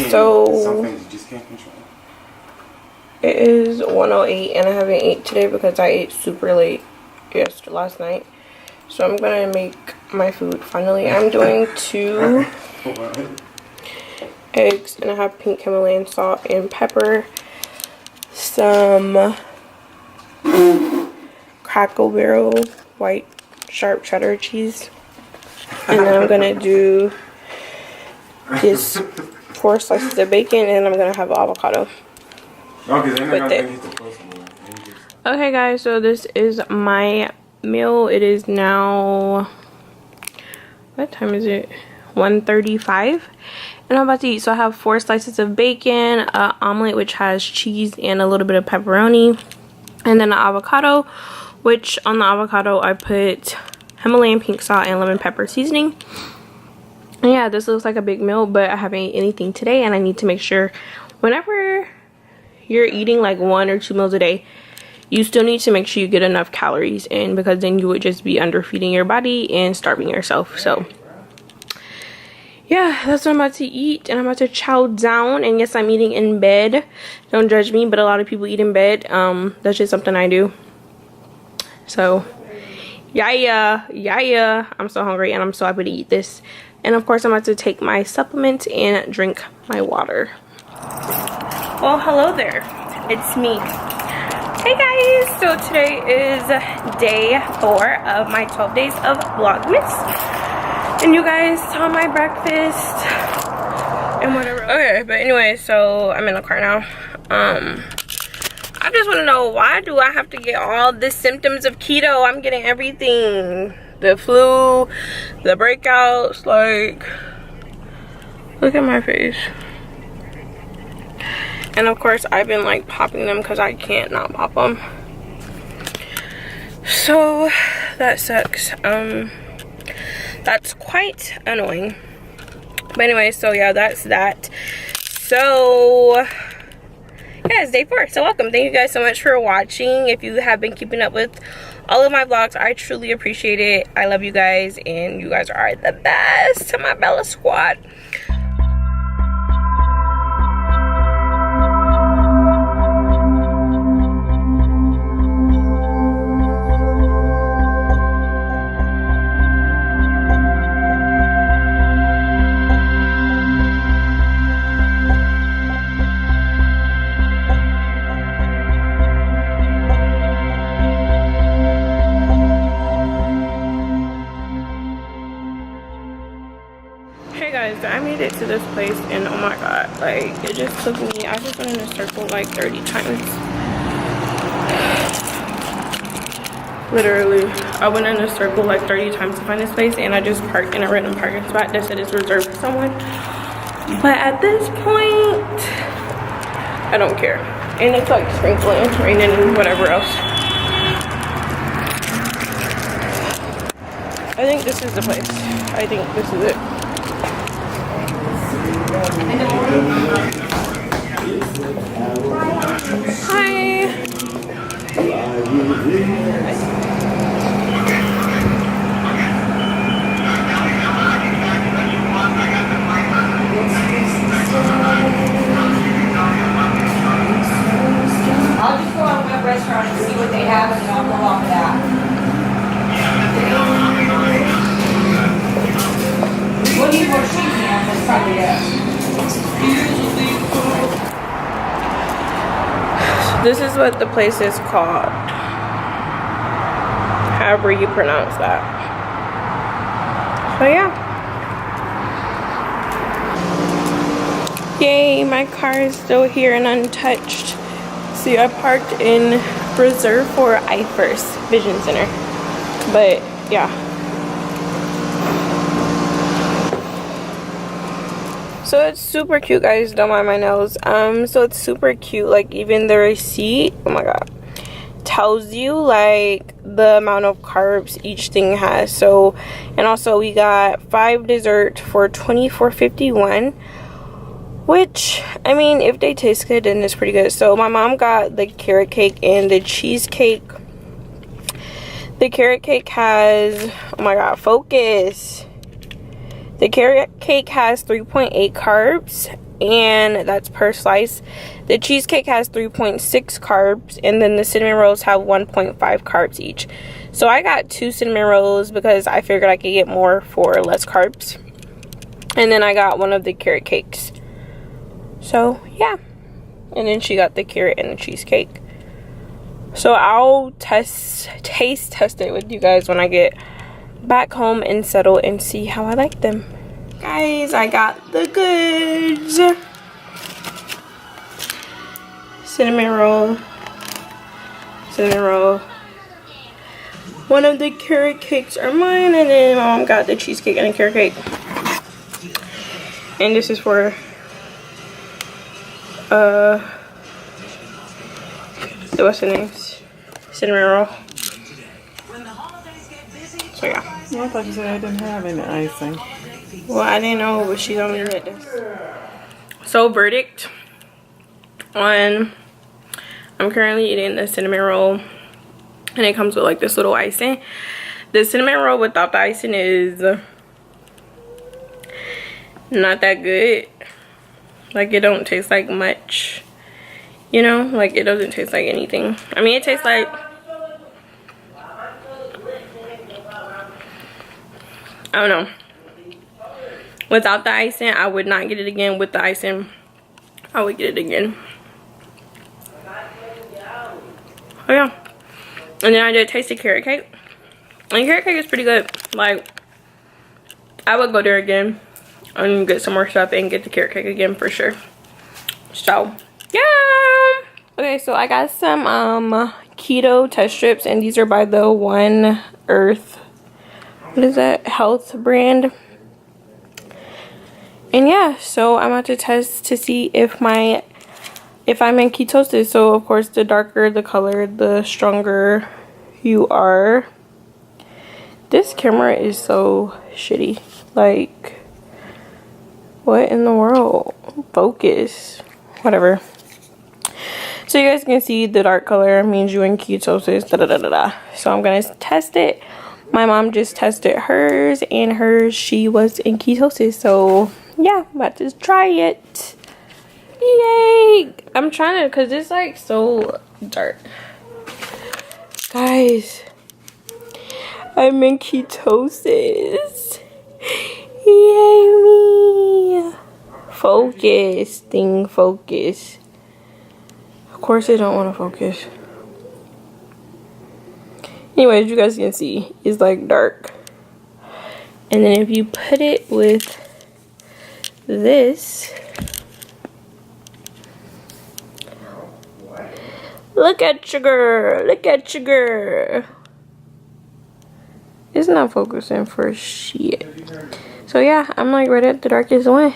So it is 1:08 and I haven't ate today because I ate super late last night. So I'm gonna make my food finally. I'm doing 2 eggs and I have pink Himalayan salt and pepper, some Cracker Barrel white sharp cheddar cheese, and then I'm gonna do this 4 slices of bacon, and I'm gonna have avocado with it. Okay guys, so this is my meal. It is now, what time is it? 1:35, and I'm about to eat. So I have 4 slices of bacon, an omelet which has cheese and a little bit of pepperoni, and then an avocado, which on the avocado I put Himalayan pink salt and lemon pepper seasoning. And yeah, this looks like a big meal, but I haven't eaten anything today, and I need to make sure whenever you're eating like 1 or 2 meals a day, you still need to make sure you get enough calories in, because then you would just be underfeeding your body and starving yourself. So yeah, that's what I'm about to eat, and I'm about to chow down. And yes, I'm eating in bed. Don't judge me, but a lot of people eat in bed. That's just something I do. So yeah, I'm so hungry and I'm so happy to eat this. And of course I'm about to take my supplements and drink my water. Well, hello there, it's me. Hey guys, so today is day 4 of my 12 days of Vlogmas, and you guys saw my breakfast and whatever. Okay, but anyway, so I'm in the car now. I just want to know, why do I have to get all the symptoms of keto? I'm getting everything. The flu, the breakouts, like, look at my face. And of course, I've been like popping them because I can't not pop them. So that sucks. That's quite annoying. But anyway, so yeah, that's that. So yeah, it's day 4, so welcome. Thank you guys so much for watching. If you have been keeping up with all of my vlogs, I truly appreciate it. I love you guys, and you guys are the best to my Bella squad. I made it to this place, and oh my god, like, it just took me, I just went in a circle like 30 times. Literally, I went in a circle like 30 times to find this place, and I just parked in a random parking spot that said it's reserved for someone. But at this point, I don't care. And it's like sprinkling, raining, and whatever else. I think this is the place. I think this is it. Hi. I'll just go out to a restaurant and see what they have, and I'll go off of that. We'll need more cheese, man. That's probably it. This is what the place is called, however you pronounce that. So yeah, yay, my car is still here and untouched. See, I parked in reserve for iFirst Vision Center, but yeah. So it's super cute, guys. Don't mind my nails. So it's super cute. Like, even the receipt, oh my god, tells you like the amount of carbs each thing has. So, and also we got 5 dessert for $24.51, which, I mean, if they taste good, then it's pretty good. So my mom got the carrot cake and the cheesecake. The carrot cake has, oh my god, focus. The carrot cake has 3.8 carbs, and that's per slice. The cheesecake has 3.6 carbs, and then the cinnamon rolls have 1.5 carbs each. So I got 2 cinnamon rolls because I figured I could get more for less carbs. And then I got one of the carrot cakes. So yeah, and then she got the carrot and the cheesecake. So I'll taste it with you guys when I get back home and settle and see how I like them. Guys, I got the goods. Cinnamon roll. One of the carrot cakes are mine, and then my mom got the cheesecake and the carrot cake. And this is for what's the name? Cinnamon roll. So yeah. Well, I thought you said I didn't have any icing. Well, I didn't know, but she told me to get this. So verdict on, I'm currently eating the cinnamon roll, and it comes with like this little icing. The cinnamon roll without the icing is not that good. Like, it don't taste like much, you know, like it doesn't taste like anything. I mean, it tastes like, I don't know. Without the icing, I would not get it again. With the icing, I would get it again. Oh yeah. And then I did taste the carrot cake. And carrot cake is pretty good. Like, I would go there again and get some more stuff and get the carrot cake again for sure. So yeah. Okay, so I got some keto test strips, and these are by the One Earth, what is that, health brand. And yeah, so I'm about to test to see if I'm in ketosis. So of course, the darker the color, the stronger you are. This camera is so shitty. Like, what in the world? Focus. Whatever. So you guys can see the dark color means you're in ketosis. So I'm gonna test it. My mom just tested hers, and she was in ketosis. So yeah, I'm about to try it. Yay! I'm trying to, cause it's like so dark. Guys, I'm in ketosis. Yay me! Focus, focus. Of course they don't want to focus. Anyways, you guys can see it's like dark. And then if you put it with this, look at you, girl. Look at you, girl. It's not focusing for shit. So yeah, I'm like right at the darkest one.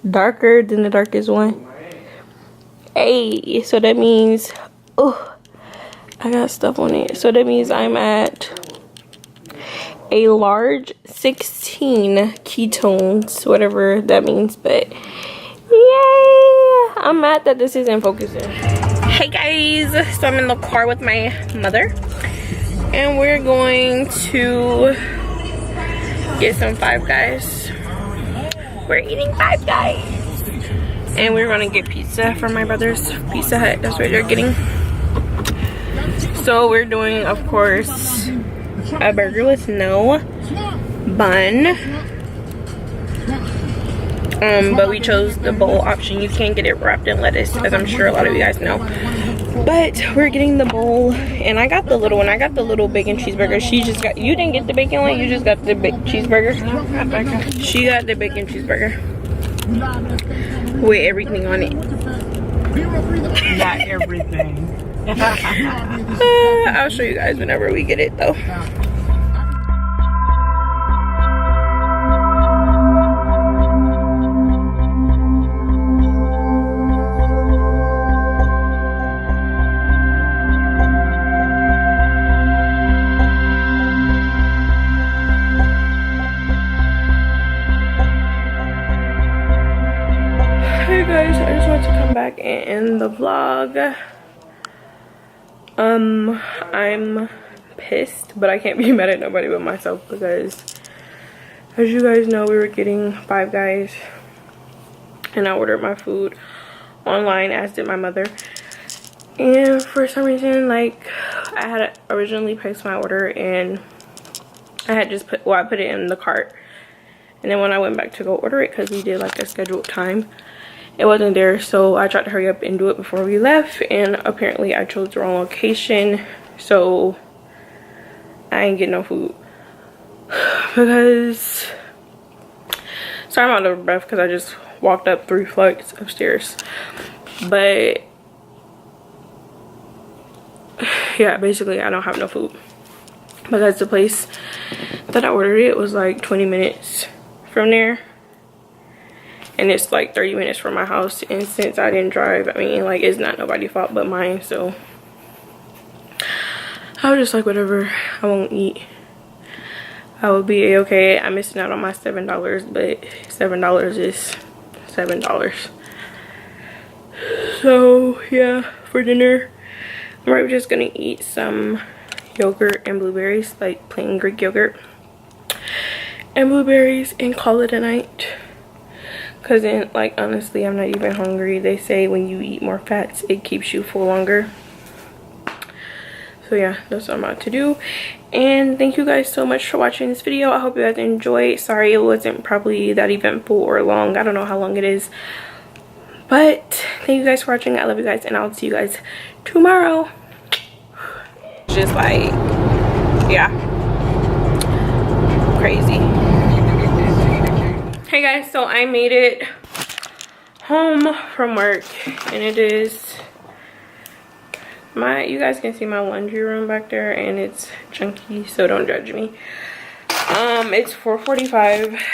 Darker than the darkest one. Hey, so that means, oh, I got stuff on it. So that means I'm at a large 16 ketones, whatever that means. But yay, I'm mad that this isn't focusing. Hey guys, so I'm in the car with my mother, and we're going to get some Five Guys. We're eating Five Guys, and we're gonna get pizza from my brother's Pizza Hut. That's what they're getting. So we're doing, of course, a burger with no bun. But we chose the bowl option. You can't get it wrapped in lettuce, as I'm sure a lot of you guys know. But we're getting the bowl, and I got the little one. I got the little bacon cheeseburger. She just got, you didn't get the bacon one, you just got the big cheeseburger. She got the bacon cheeseburger with everything on it. Not everything. I'll show you guys whenever we get it though. Hey guys, I just want to come back and end the vlog. I'm pissed, but I can't be mad at nobody but myself, because as you guys know, we were getting Five Guys and I ordered my food online, as did my mother. And for some reason, like, I had originally placed my order and I had just put, well, I put it in the cart, and then when I went back to go order it, because we did like a scheduled time, it wasn't there. So I tried to hurry up and do it before we left, and apparently I chose the wrong location, so I ain't getting no food. Because, sorry I'm out of breath because I just walked up 3 flights upstairs. But yeah, basically I don't have no food because the place that I ordered it was like 20 minutes from there, and it's like 30 minutes from my house. And since I didn't drive, I mean, like, it's not nobody's fault but mine, so I was just like, whatever, I won't eat. I will be a-okay. I'm missing out on my $7, but $7 is $7. So yeah, for dinner we're just gonna eat some yogurt and blueberries, like plain Greek yogurt and blueberries, and call it a night. Because then, like, honestly, I'm not even hungry. They say when you eat more fats, it keeps you full longer. So yeah, that's what I'm about to do. And thank you guys so much for watching this video. I hope you guys enjoyed. Sorry it wasn't probably that eventful or long. I don't know how long it is, but thank you guys for watching. I love you guys, and I'll see you guys tomorrow. Just like, yeah, crazy. Hey guys, so I made it home from work, and it is you guys can see my laundry room back there, and it's chunky, so don't judge me. It's 4:45.